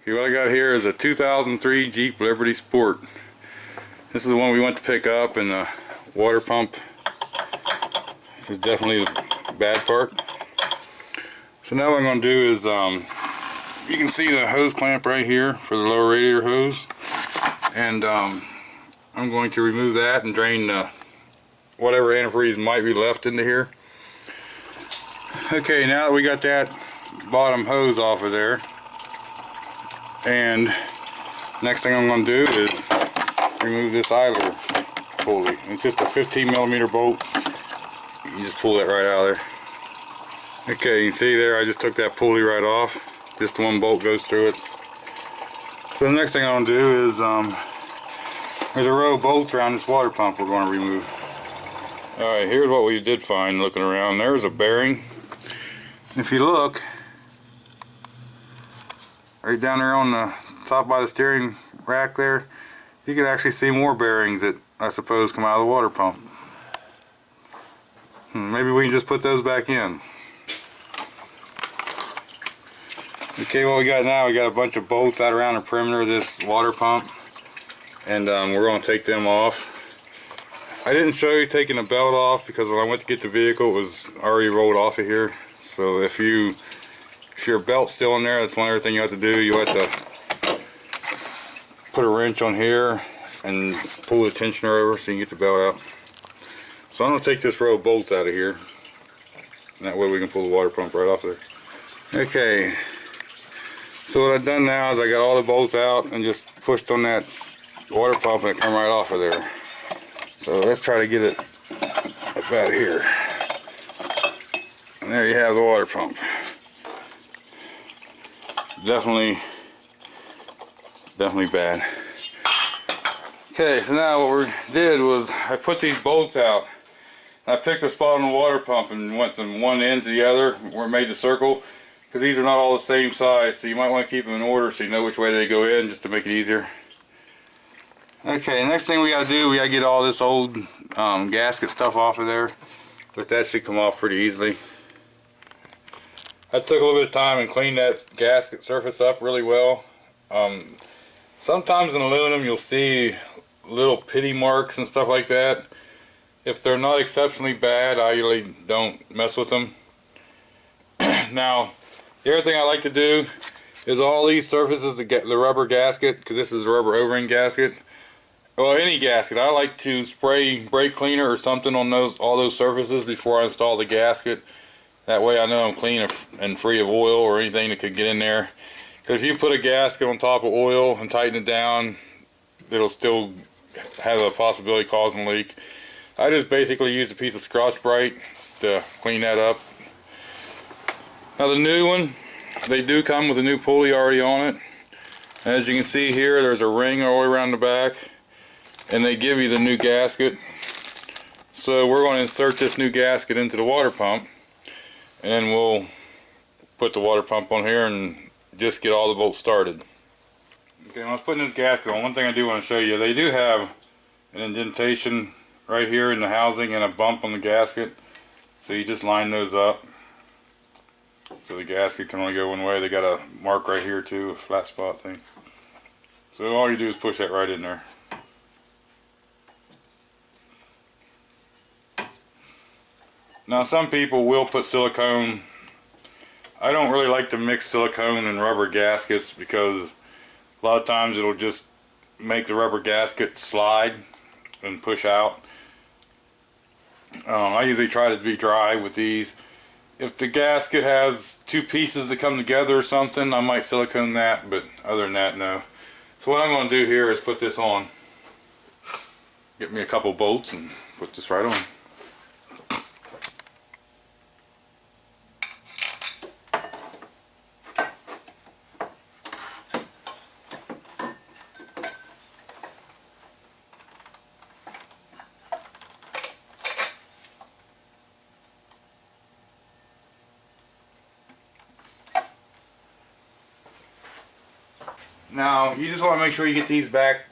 Okay, what I got here is a 2003 Jeep Liberty Sport. This is the one we went to pick up, and the water pump is definitely the bad part. So now what I'm going to do is, you can see the hose clamp right here for the lower radiator hose, and I'm going to remove that and drain whatever antifreeze might be left into here. Okay, now that we got that bottom hose off of there, and next thing I'm going to do is remove this idler pulley. It's just a 15mm bolt. You just pull that right out of there. Okay, you can see there I just took that pulley right off. Just one bolt goes through it. So the next thing I'm going to do is there's a row of bolts around this water pump we're going to remove. Alright, here's what we did find looking around. There's a bearing. If you look right down there on the top by the steering rack there, you can actually see more bearings that I suppose come out of the water pump. Maybe we can just put those back in. Okay, what we got now, we got a bunch of bolts out around the perimeter of this water pump, and we're going to take them off. I didn't show you taking the belt off because when I went to get the vehicle it was already rolled off of here. So if your belt's still in there, that's one other thing you have to do. You have to put a wrench on here and pull the tensioner over so you can get the belt out. So I'm going to take this row of bolts out of here, and that way we can pull the water pump right off there. Okay, so what I've done now is I got all the bolts out and just pushed on that water pump and it come right off of there. So let's try to get it up out of here. And there you have the water pump. Definitely bad. Okay, so now what we did was I put these bolts out. I picked a spot on the water pump and went from one end to the other where it made the circle, because these are not all the same size, so you might want to keep them in order so you know which way they go in, just to make it easier. Okay, next thing we got to do, we got to get all this old gasket stuff off of there, but that should come off pretty easily. I took a little bit of time and cleaned that gasket surface up really well. Sometimes in aluminum you'll see little pitty marks and stuff like that. If they're not exceptionally bad, I usually don't mess with them. Now, the other thing I like to do is all these surfaces, the rubber gasket, because this is a rubber O-ring gasket, well, any gasket, I like to spray brake cleaner or something on all those surfaces before I install the gasket. That way I know I'm clean and free of oil or anything that could get in there. Because if you put a gasket on top of oil and tighten it down, it'll still have a possibility of causing a leak. I just basically use a piece of Scotch-Brite to clean that up. Now the new one, they do come with a new pulley already on it. As you can see here, there's a ring all the way around the back, and they give you the new gasket. So we're going to insert this new gasket into the water pump, and then we'll put the water pump on here and just get all the bolts started. Okay, when I was putting this gasket on, one thing I do want to show you, they do have an indentation right here in the housing and a bump on the gasket. So you just line those up. So the gasket can only go one way. They got a mark right here too, a flat spot thing. So all you do is push that right in there. Now some people will put silicone. I don't really like to mix silicone and rubber gaskets because a lot of times it'll just make the rubber gasket slide and push out. I usually try to be dry with these. If the gasket has two pieces that come together or something, I might silicone that, but other than that, no. So what I'm going to do here is put this on. Get me a couple bolts and put this right on. Now you just want to make sure you get these back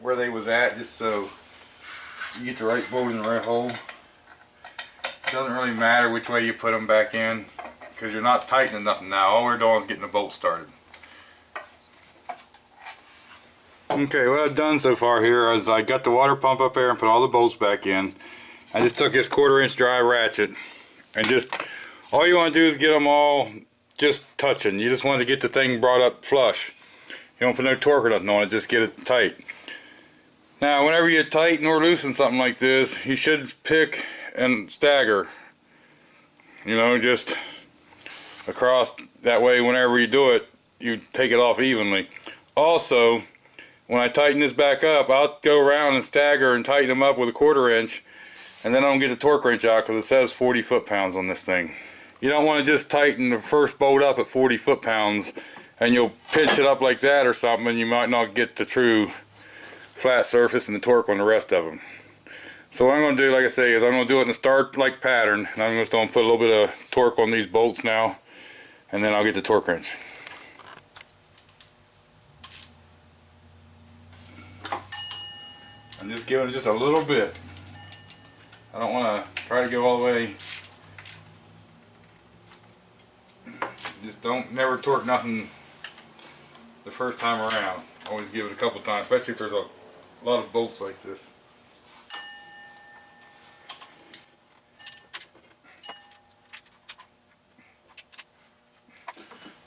where they was at, just so you get the right bolt in the right hole. It doesn't really matter which way you put them back in, because you're not tightening nothing now. All we're doing is getting the bolt started. Okay, what I've done so far here is I got the water pump up there and put all the bolts back in. I just took this 1/4 inch dry ratchet and just, all you want to do is get them all just touching. You just want to get the thing brought up flush. You don't put no torque or nothing on it, just get it tight. Now whenever you tighten or loosen something like this, you should pick and stagger. You know, just across, that way whenever you do it, you take it off evenly. Also, when I tighten this back up, I'll go around and stagger and tighten them up with a 1/4 inch, and then I don't get the torque wrench out because it says 40 foot-pounds on this thing. You don't want to just tighten the first bolt up at 40 foot-pounds and you'll pinch it up like that or something, and you might not get the true flat surface and the torque on the rest of them. So what I'm going to do, like I say, is I'm going to do it in a star-like pattern, and I'm just going to put a little bit of torque on these bolts now, and then I'll get the torque wrench. I'm just giving it just a little bit. I don't want to try to go all the way. Just never torque nothing the first time around. Always give it a couple times, especially if there's a lot of bolts like this.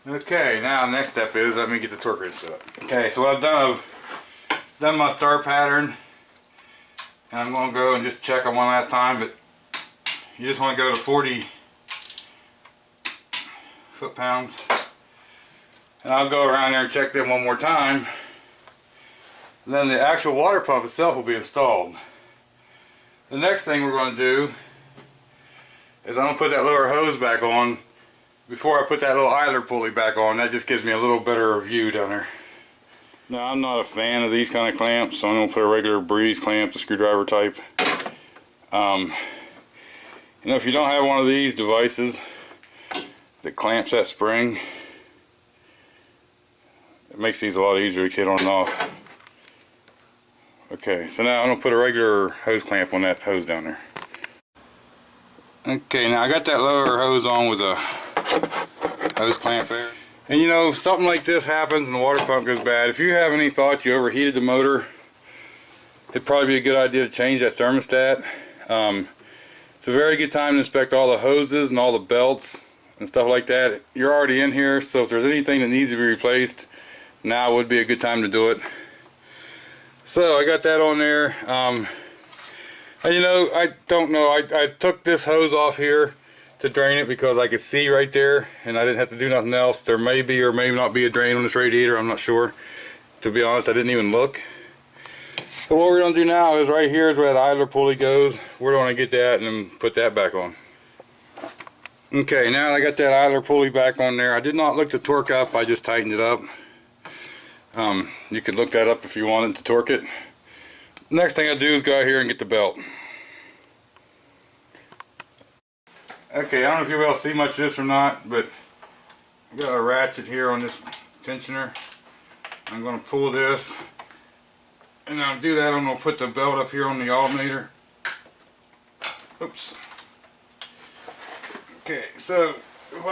Okay, now the next step is, let me get the torque wrench set up. Okay, so what I've done my star pattern, and I'm going to go and just check them one last time, but you just want to go to 40 foot-pounds, and I'll go around there and check them one more time. Then the actual water pump itself will be installed. The next thing we're going to do is I'm going to put that lower hose back on before I put that little idler pulley back on. That just gives me a little better view down there. Now, I'm not a fan of these kind of clamps, so I'm going to put a regular breeze clamp, the screwdriver type. You know, if you don't have one of these devices that clamps that spring, it makes these a lot easier to get on and off. Okay, so now I'm going to put a regular hose clamp on that hose down there. Okay, now I got that lower hose on with a hose clamp there. And you know, something like this happens and the water pump goes bad. If you have any thoughts you overheated the motor, it'd probably be a good idea to change that thermostat. It's a very good time to inspect all the hoses and all the belts and stuff like that. You're already in here, so if there's anything that needs to be replaced, now would be a good time to do it. So I got that on there. And you know, I don't know, I took this hose off here to drain it because I could see right there and I didn't have to do nothing else. There may be or may not be a drain on this radiator, I'm not sure. To be honest, I didn't even look. So what we're going to do now is right here is where that idler pulley goes. We're going to get that and then put that back on. Okay, now that I got that idler pulley back on there, I did not look the torque up, I just tightened it up. You could look that up if you wanted to torque it. Next thing I do is go out here and get the belt. Okay, I don't know if you'll be able to see much of this or not, but I got a ratchet here on this tensioner. I'm going to pull this, and I'll do that. I'm going to put the belt up here on the alternator. Oops. Okay, so if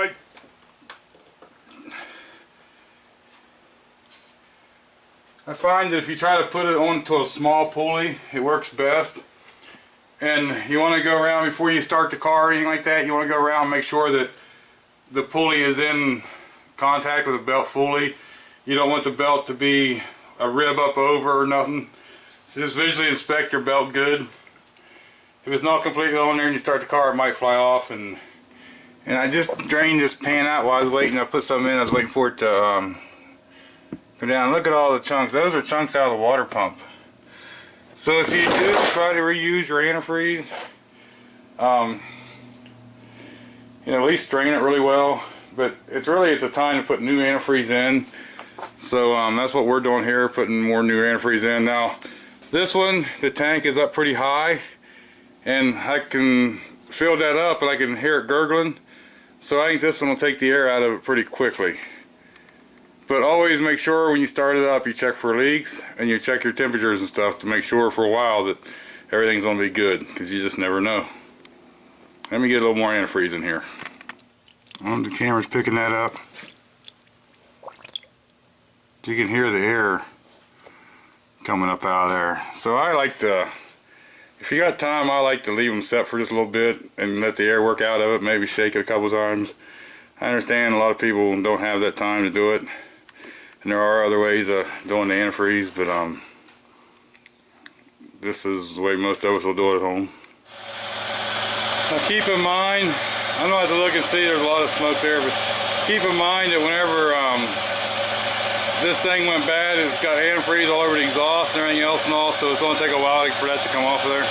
I find that if you try to put it onto a small pulley, it works best. And you want to go around before you start the car or anything like that, you want to go around and make sure that the pulley is in contact with the belt fully. You don't want the belt to be a rib up over or nothing. So just visually inspect your belt good. If it's not completely on there and you start the car, it might fly off. And I just drained this pan out while I was waiting. I put something in, I was waiting for it to go down. Look at all the chunks. Those are chunks out of the water pump. So if you do try to reuse your antifreeze, you know, at least strain it really well. But it's a time to put new antifreeze in. So that's what we're doing here, putting more new antifreeze in. Now this one, the tank is up pretty high, and I can fill that up and I can hear it gurgling. So I think this one will take the air out of it pretty quickly. But always make sure when you start it up, you check for leaks and you check your temperatures and stuff to make sure for a while that everything's going to be good, because you just never know. Let me get a little more antifreeze in here. The camera's picking that up. You can hear the air coming up out of there. So I like to, if you got time, I like to leave them set for just a little bit and let the air work out of it, maybe shake it a couple times. I understand a lot of people don't have that time to do it, and there are other ways of doing the antifreeze, but this is the way most of us will do it at home. Now keep in mind, I'm going to have to look and see, there's a lot of smoke there, but keep in mind that whenever this thing went bad, it's got antifreeze all over the exhaust and everything else and all, so it's going to take a while for that to come off of there.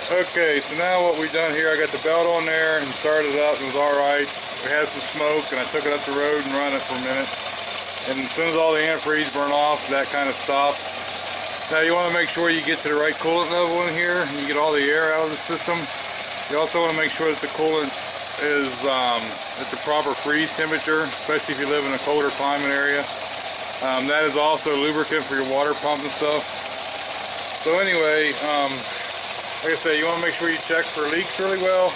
Okay, so now what we've done here, I got the belt on there and started it up and it was alright. We had some smoke and I took it up the road and run it for a minute. And as soon as all the antifreeze burned off, that kind of stopped. Now you want to make sure you get to the right coolant level in here and you get all the air out of the system. You also want to make sure that the coolant is at the proper freeze temperature, especially if you live in a colder climate area. That is also lubricant for your water pump and stuff. So anyway, like I say, you want to make sure you check for leaks really well,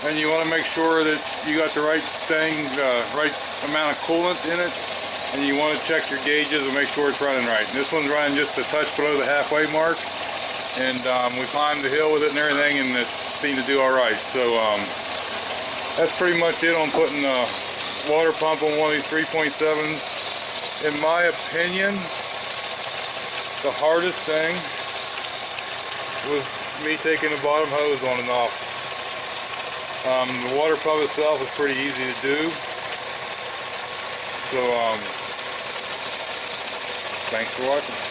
and you want to make sure that you got the right thing, right amount of coolant in it, and you want to check your gauges and make sure it's running right. And this one's running just a touch below the halfway mark, and we climbed the hill with it and everything, and it seemed to do all right. So that's pretty much it on putting a water pump on one of these 3.7s. In my opinion, the hardest thing was me taking the bottom hose on and off. The water pump itself is pretty easy to do. So thanks for watching.